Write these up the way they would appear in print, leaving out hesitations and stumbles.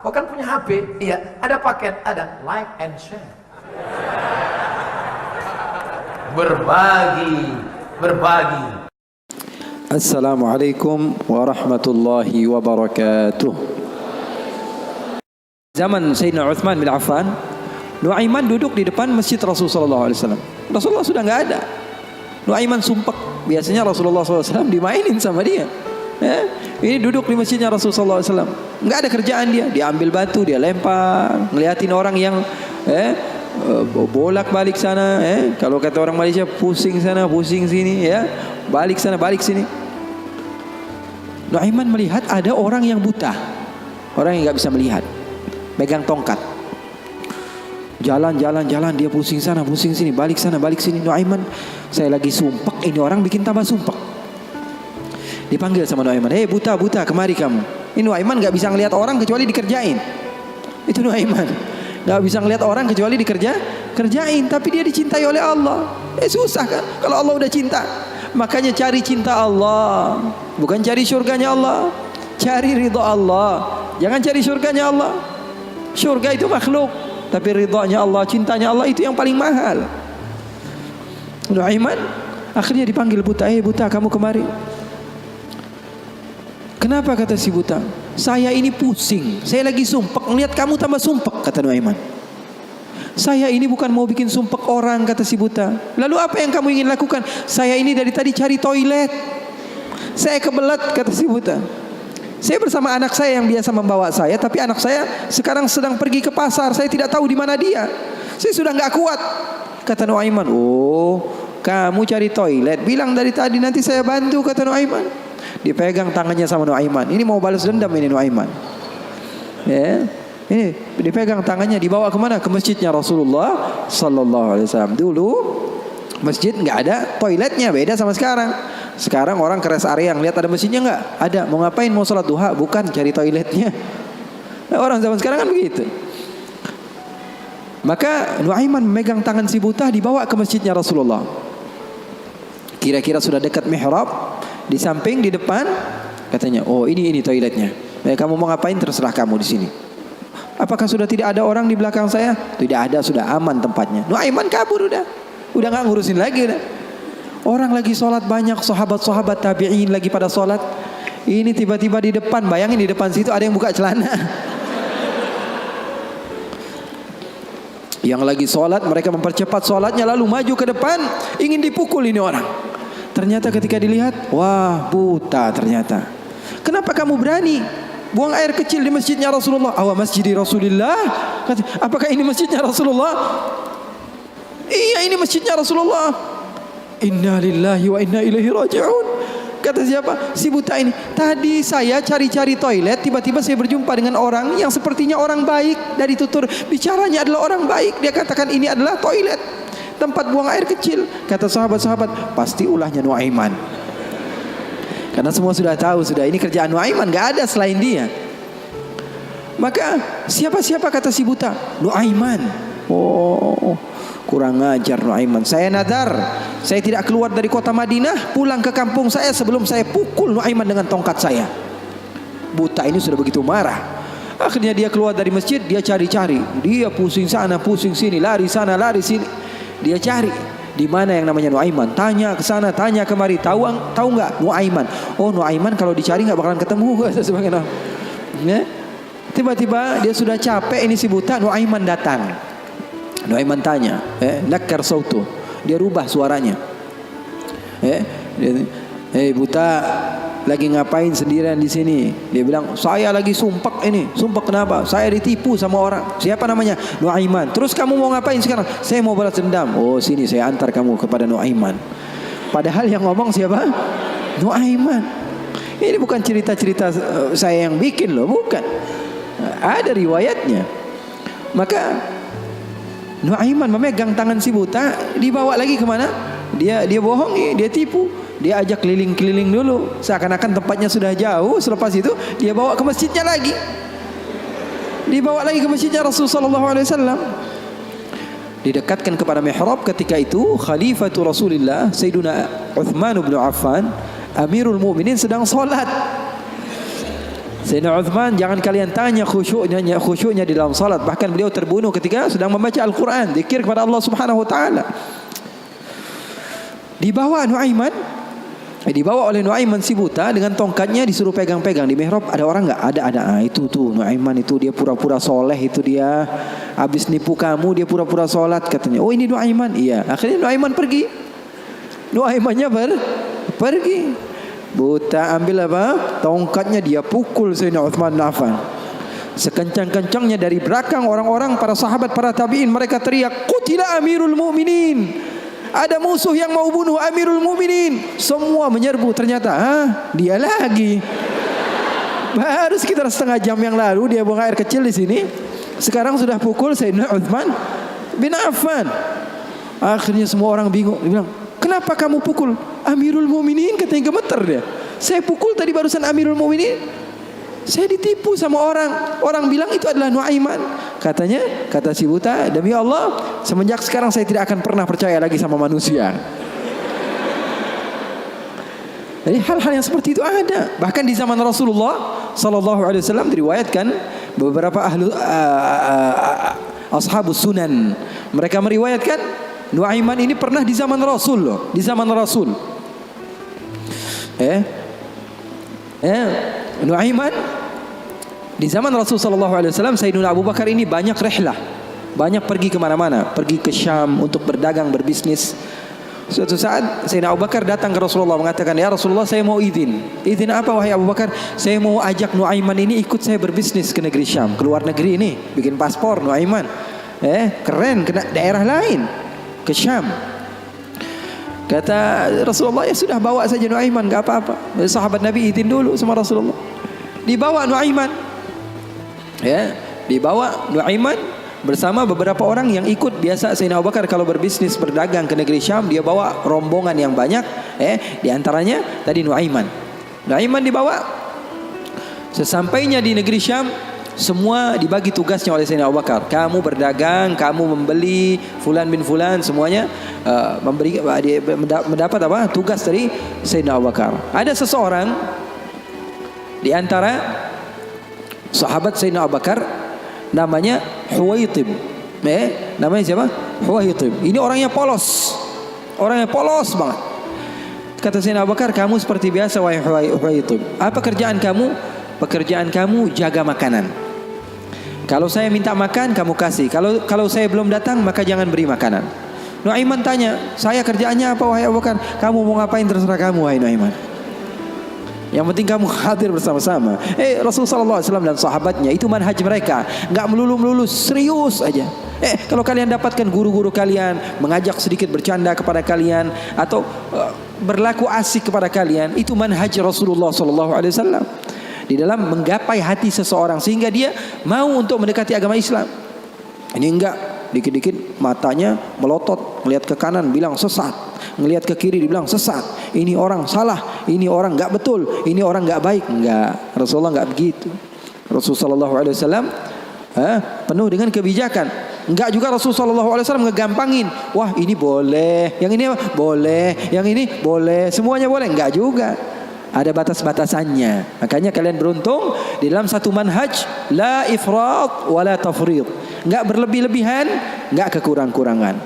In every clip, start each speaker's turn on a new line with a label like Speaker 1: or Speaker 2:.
Speaker 1: Kau kan punya HP, iya, ada paket, ada like and share. Berbagi.
Speaker 2: Assalamualaikum warahmatullahi wabarakatuh. Zaman Sayyidina Uthman bin Affan, Nuaiman duduk di depan masjid Rasulullah SAW. Rasulullah sudah nggak ada. Nuaiman sumpek. Biasanya Rasulullah SAW dimainin sama dia. Ini duduk di masjidnya Rasulullah SAW. Nggak ada kerjaan dia. Dia ambil batu, dia lempar, ngeliatin orang yang bolak-balik sana. Kalau kata orang Malaysia, pusing sana, pusing sini, balik sana, balik sini. Nuaiman melihat ada orang yang buta, orang yang nggak bisa melihat, pegang tongkat. Jalan, dia pusing sana, pusing sini, balik sana, balik sini. Nuaiman, saya lagi sumpek, ini orang bikin tambah sumpek. Dipanggil sama Nuaiman, buta, kemari kamu. Ini Nuaiman nggak bisa ngelihat orang kecuali dikerjain. Itu Nuaiman, nggak bisa ngelihat orang kecuali kerjain. Tapi dia dicintai oleh Allah. Susah kan? Kalau Allah udah cinta, makanya cari cinta Allah, bukan cari surganya Allah. Cari ridha Allah, jangan cari surganya Allah. Surga itu makhluk, tapi ridhanya Allah, cintanya Allah itu yang paling mahal. Nuaiman akhirnya dipanggil buta, buta kamu kemari. Kenapa, kata si buta? Saya ini pusing, saya lagi sumpek, ngeliat kamu tambah sumpek, kata Nuaiman. Saya ini bukan mau bikin sumpek orang, kata si buta. Lalu apa yang kamu ingin lakukan? Saya ini dari tadi cari toilet, saya kebelet, kata si buta. Saya bersama anak saya yang biasa membawa saya, tapi anak saya sekarang sedang pergi ke pasar, saya tidak tahu di mana dia. Saya sudah nggak kuat, kata Nuaiman. Oh, kamu cari toilet, bilang dari tadi, nanti saya bantu, kata Nuaiman. Dipegang tangannya sama Nuaiman. Ini mau balas dendam ini Nuaiman. Ini dipegang tangannya, dibawa kemana? Ke masjidnya Rasulullah Sallallahu Alaihi Wasallam. Dulu masjid nggak ada toiletnya, beda sama sekarang. Sekarang orang ke rest area, ngeliat ada masjidnya nggak? Ada. Mau ngapain? Mau sholat duha? Bukan, cari toiletnya. Orang zaman sekarang kan begitu. Maka Nuaiman memegang tangan si buta, dibawa ke masjidnya Rasulullah. Kira-kira sudah dekat mihrab, di samping, di depan, katanya, oh ini toiletnya. Kamu mau ngapain? Terserah kamu di sini. Apakah sudah tidak ada orang di belakang saya? Tidak ada, sudah aman tempatnya. Nuaiman kabur udah nggak ngurusin lagi udah. Orang lagi sholat banyak, sahabat-sahabat tabi'in lagi pada sholat. Ini tiba-tiba di depan, bayangin di depan situ ada yang buka celana. Yang lagi sholat, mereka mempercepat sholatnya, lalu maju ke depan, ingin dipukul ini orang. Ternyata ketika dilihat, wah buta ternyata. Kenapa kamu berani buang air kecil di masjidnya Rasulullah? Awa masjidi Rasulullah. Apakah ini masjidnya Rasulullah? Iya, ini masjidnya Rasulullah. Inna lillahi wa inna ilaihi raji'un. Kata siapa? Si buta ini. Tadi saya cari-cari toilet, tiba-tiba saya berjumpa dengan orang yang sepertinya orang baik. Dari tutur bicaranya adalah orang baik. Dia katakan ini adalah toilet, tempat buang air kecil. Kata sahabat-sahabat, pasti ulahnya Nuaiman. Karena semua sudah tahu, sudah ini kerjaan Nuaiman, gak ada selain dia. Maka siapa-siapa, kata si buta? Nuaiman. Oh, kurang ajar Nuaiman. Saya nadar, saya tidak keluar dari kota Madinah, pulang ke kampung saya sebelum saya pukul Nuaiman dengan tongkat saya. Buta ini sudah begitu marah. Akhirnya dia keluar dari masjid, dia cari-cari. Dia pusing sana, pusing sini, lari sana, lari sini. Dia cari di mana yang namanya Nuaiman. Tanya ke sana, tanya kemari. Tahu nggak Nuaiman? Oh, Nuaiman kalau dicari nggak bakalan ketemu. Tiba-tiba dia sudah capek, ini si buta. Nuaiman datang. Nuaiman tanya, nakar sautu. Dia rubah suaranya. Buta, lagi ngapain sendirian di sini? Dia bilang, saya lagi sumpek ini. Sumpek kenapa? Saya ditipu sama orang. Siapa namanya? Nuaiman. Terus kamu mau ngapain sekarang? Saya mau balas dendam. Oh, sini saya antar kamu kepada Nuaiman. Padahal yang ngomong siapa? Nuaiman. Ini bukan cerita-cerita saya yang bikin loh, bukan. Ada riwayatnya. Maka Nuaiman memegang tangan si buta, dibawa lagi kemana? Dia bohongi, dia tipu. Dia ajak keliling-keliling dulu, seakan-akan tempatnya sudah jauh. Selepas itu dia bawa ke masjidnya lagi. Dibawa lagi ke masjidnya Rasulullah SAW. Didekatkan kepada mihrab. Ketika itu Khalifatul Rasulullah Sayyiduna Uthman bin Affan, Amirul Mu'minin, sedang sholat. Sayyidina Uthman, jangan kalian tanya khusyuknya di dalam salat. Bahkan beliau terbunuh ketika sedang membaca Al-Quran, zikir kepada Allah Subhanahu Wa Taala. Dibawa oleh Nuaiman si buta dengan tongkatnya, disuruh pegang-pegang di mihrab. Ada orang nggak? Ada. Itu tuh Nuaiman itu, dia pura-pura soleh, itu dia habis nipu kamu, dia pura-pura sholat katanya. Oh ini Nuaiman. Iya. Akhirnya Nuaiman pergi. Nuaimannya pergi. Buta ambil apa? Tongkatnya, dia pukul Sayyidina Uthman bin Affan. Sekencang-kencangnya dari belakang orang-orang, para sahabat, para tabi'in, mereka teriak, "Qutila Amirul Mu'minin." Ada musuh yang mau bunuh Amirul Mu'minin. Semua menyerbu. Ternyata dia lagi. Baru sekitar setengah jam yang lalu dia buang air kecil di sini. Sekarang sudah pukul Sayyidina Uthman bin Affan. Akhirnya semua orang bingung. Dia bilang, "Kenapa kamu pukul Amirul Mu'minin?" Katanya gemeter dia. "Saya pukul tadi barusan Amirul Mu'minin. Saya ditipu sama orang. Orang bilang itu adalah Nuaiman." Kata si buta, "Demi Allah, semenjak sekarang saya tidak akan pernah percaya lagi sama manusia." Jadi hal-hal yang seperti itu ada. Bahkan di zaman Rasulullah sallallahu alaihi wasallam diriwayatkan beberapa ashabus sunan, mereka meriwayatkan Nuaiman ini pernah di zaman Rasul loh, di zaman Rasul. Nuaiman di zaman Rasul sallallahu alaihi wasallam, Sayyidina Abu Bakar ini banyak rihlah, banyak pergi kemana-mana, pergi ke Syam untuk berdagang, berbisnis. Suatu saat Sayyidina Abu Bakar datang ke Rasulullah mengatakan, "Ya Rasulullah, saya mau izin." "Izin apa wahai Abu Bakar?" "Saya mau ajak Nuaiman ini ikut saya berbisnis ke negeri Syam, ke luar negeri ini, bikin paspor Nuaiman. Keren, ke daerah lain, ke Syam." Kata Rasulullah, "Ya sudah, bawa saja Nuaiman, enggak apa-apa." Sahabat Nabi izin dulu sama Rasulullah. Dibawa Nuaiman. Dibawa Nuaiman bersama beberapa orang yang ikut. Biasa Sayyidina Abu Bakar kalau berbisnis, berdagang ke negeri Syam, dia bawa rombongan yang banyak. Di antaranya tadi Nuaiman. Nuaiman dibawa. Sesampainya di negeri Syam, semua dibagi tugasnya oleh Sayyidina Abu Bakar. Kamu berdagang, kamu membeli, fulan bin fulan, semuanya mendapat apa? Tugas dari Sayyidina Abu Bakar. Ada seseorang di antara sahabat Sayyidina Abu Bakar, namanya Huwaitib. Namanya siapa? Huwaitib. Ini orangnya polos. Orangnya polos banget. Kata Sayyidina Abu Bakar, "Kamu seperti biasa wahai Huwaitib. Apa kerjaan kamu?" "Pekerjaan kamu jaga makanan. Kalau saya minta makan, kamu kasih. Kalau saya belum datang, maka jangan beri makanan." Nuaiman tanya, "Saya kerjaannya apa wahai Abu Bakar?" "Kamu mau ngapain terserah kamu wahai Nuaiman. Yang penting kamu hadir bersama-sama." Rasulullah SAW dan sahabatnya itu manhaj mereka, nggak melulu serius aja. Kalau kalian dapatkan guru-guru kalian mengajak sedikit bercanda kepada kalian atau berlaku asik kepada kalian, itu manhaj Rasulullah SAW di dalam menggapai hati seseorang sehingga dia mau untuk mendekati agama Islam. Ini enggak, dikit-dikit matanya melotot, melihat ke kanan bilang sesat, ngelihat ke kiri dibilang sesat, ini orang salah, ini orang enggak betul, ini orang enggak baik. Enggak, Rasulullah enggak begitu. Rasulullah SAW penuh dengan kebijakan. Enggak juga Rasulullah SAW ngegampangin. Wah ini boleh, yang ini boleh, yang ini boleh, semuanya boleh. Enggak juga, ada batas-batasannya. Makanya kalian beruntung di dalam satu manhaj, la ifrat wa la tafrid. Enggak berlebih-lebihan, enggak kekurang-kurangan.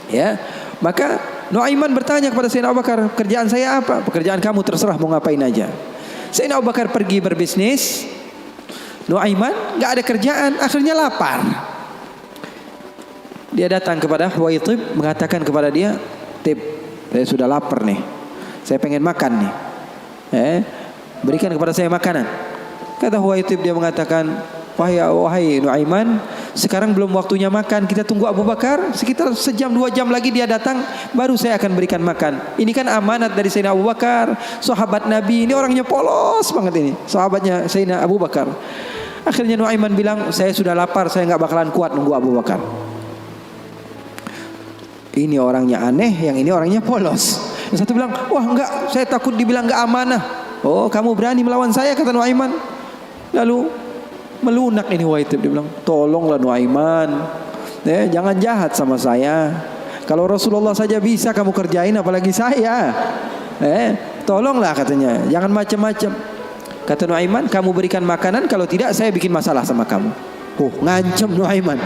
Speaker 2: Ya, maka Nuaiman bertanya kepada Sayyidina Abu Bakar, "Kerjaan saya apa?" "Pekerjaan kamu terserah, mau ngapain aja." Sayyidina Abu Bakar pergi berbisnis. Nuaiman enggak ada kerjaan, akhirnya lapar. Dia datang kepada Huwaitib, mengatakan kepada dia, "Tib, saya sudah lapar nih. Saya pengen makan nih. Berikan kepada saya makanan." Kata Huwaitib, dia mengatakan, Wahai Nuaiman, sekarang belum waktunya makan. Kita tunggu Abu Bakar sekitar sejam 2 jam lagi dia datang, baru saya akan berikan makan. Ini kan amanat dari Sayyidina Abu Bakar, sahabat Nabi. Ini orangnya polos banget ini, sahabatnya Sayyidina Abu Bakar. Akhirnya Nuaiman bilang, "Saya sudah lapar, saya nggak bakalan kuat nunggu Abu Bakar." Ini orangnya aneh, yang ini orangnya polos. Yang satu bilang, "Wah enggak, saya takut dibilang enggak amanah." "Oh, kamu berani melawan saya?" kata Nuaiman. Lalu melunak ini Huwaitib, dia bilang, "Tolonglah Nuaiman, jangan jahat sama saya. Kalau Rasulullah saja bisa kamu kerjain, apalagi saya. Tolonglah," katanya, "jangan macam-macam." Kata Nuaiman, kamu berikan makanan, kalau tidak saya bikin masalah sama kamu. Oh, ngancam Nuaiman.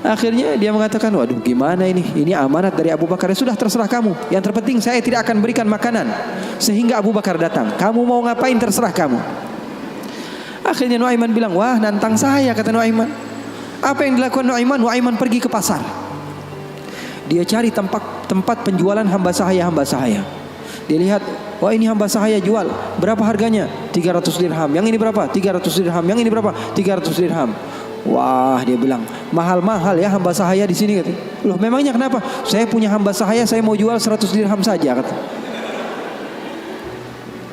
Speaker 2: Akhirnya dia mengatakan, waduh gimana ini? Ini amanat dari Abu Bakar. Sudah, terserah kamu. Yang terpenting saya tidak akan berikan makanan sehingga Abu Bakar datang. Kamu mau ngapain terserah kamu. Akhirnya Nuaiman bilang, wah nantang saya, kata Nuaiman. Apa yang dilakukan Nuaiman? Nuaiman pergi ke pasar. Dia cari tempat penjualan hamba sahaya. Dia lihat, wah ini hamba sahaya jual. Berapa harganya? 300 dirham. Yang ini berapa? 300 dirham. Yang ini berapa? 300 dirham. Wah, dia bilang, mahal-mahal ya hamba sahaya di sini, kata. Loh, memangnya kenapa? Saya punya hamba sahaya, saya mau jual 100 dirham saja, kata.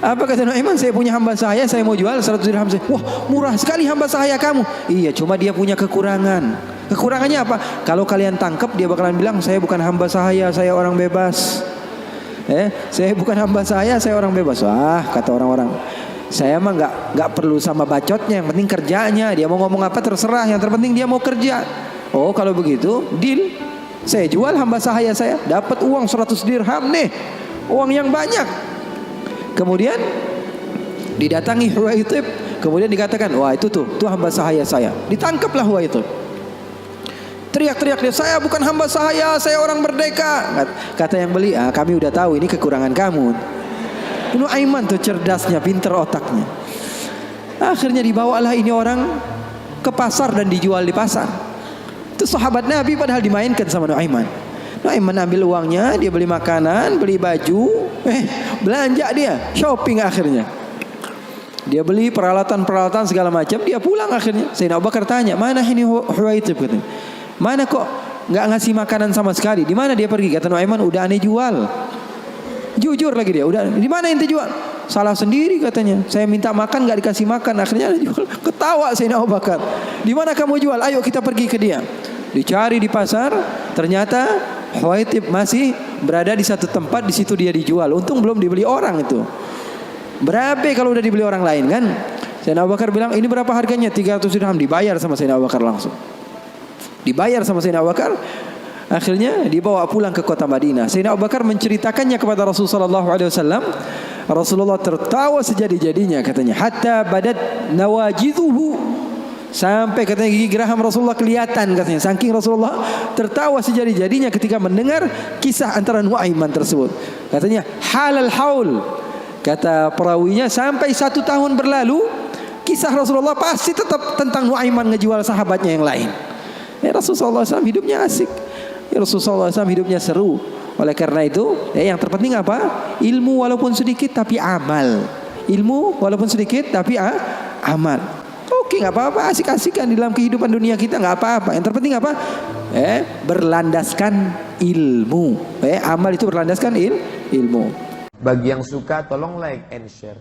Speaker 2: Apa kata Nuaiman? Saya punya hamba sahaya, saya mau jual 100 dirham saja. Wah, murah sekali hamba sahaya kamu. Iya, cuma dia punya kekurangan. Kekurangannya apa? Kalau kalian tangkap, dia bakalan bilang, saya bukan hamba sahaya, saya orang bebas. Saya bukan hamba saya orang bebas. Wah, kata orang-orang, saya mah nggak perlu sama bacotnya, yang penting kerjanya. Dia mau ngomong apa terserah, yang terpenting dia mau kerja. Oh, kalau begitu deal. Saya jual hamba sahaya saya, dapat uang 100 dirham nih, uang yang banyak. Kemudian didatangi Huwaitib, kemudian dikatakan, wah itu tuh hamba sahaya saya. Ditangkaplah Huwaitib. Teriak-teriak dia, saya bukan hamba sahaya, saya orang merdeka. Kata yang beli, kami udah tahu ini kekurangan kamu. Nuaiman tuh cerdasnya, pinter otaknya. Akhirnya dibawalah ini orang ke pasar dan dijual di pasar. Itu sahabat Nabi padahal dimainkan sama Nuaiman. Nuaiman ambil uangnya, dia beli makanan, beli baju, belanja dia, shopping akhirnya. Dia beli peralatan segala macam, dia pulang akhirnya. Sayyidina Abu Bakar tanya, mana ini Huwaitib, katanya. Mana kok nggak ngasih makanan sama sekali? Di mana dia pergi? Kata Nuaiman, udah aneh jual. Jujur lagi dia, udah. Di mana ente jual? Salah sendiri katanya. Saya minta makan nggak dikasih makan. Akhirnya aneh jual. Ketawa Sayyidina Abu Bakar. Di mana kamu jual? Ayo kita pergi ke dia. Dicari di pasar. Ternyata Huwaitib masih berada di satu tempat. Di situ dia dijual. Untung belum dibeli orang itu. Berapa kalau udah dibeli orang lain kan? Sayyidina Abu Bakar bilang, ini berapa harganya? 300 dirham. Dibayar sama Sayyidina Abu Bakar langsung. Dibayar sama Sayyidina Abu Bakar. Akhirnya dibawa pulang ke kota Madinah. Sayyidina Abu Bakar menceritakannya kepada Rasulullah SAW. Rasulullah tertawa sejadi-jadinya, katanya, hatta badat nawajidhuhu, sampai katanya gigi geraham Rasulullah kelihatan, katanya. Saking Rasulullah tertawa sejadi-jadinya ketika mendengar kisah antara Nuaiman tersebut. Katanya halal haul, kata perawinya, sampai 1 tahun berlalu kisah Rasulullah pasti tetap tentang Nuaiman ngejual sahabatnya yang lain. Rasulullah SAW hidupnya asik. Rasulullah SAW hidupnya seru. Oleh karena itu, yang terpenting apa? Ilmu walaupun sedikit tapi amal. Ilmu walaupun sedikit tapi amal. Oke, nggak apa-apa, asik-asikan di dalam kehidupan dunia kita, nggak apa-apa. Yang terpenting apa? Berlandaskan ilmu. Amal itu berlandaskan ilmu.
Speaker 1: Bagi yang suka tolong like and share.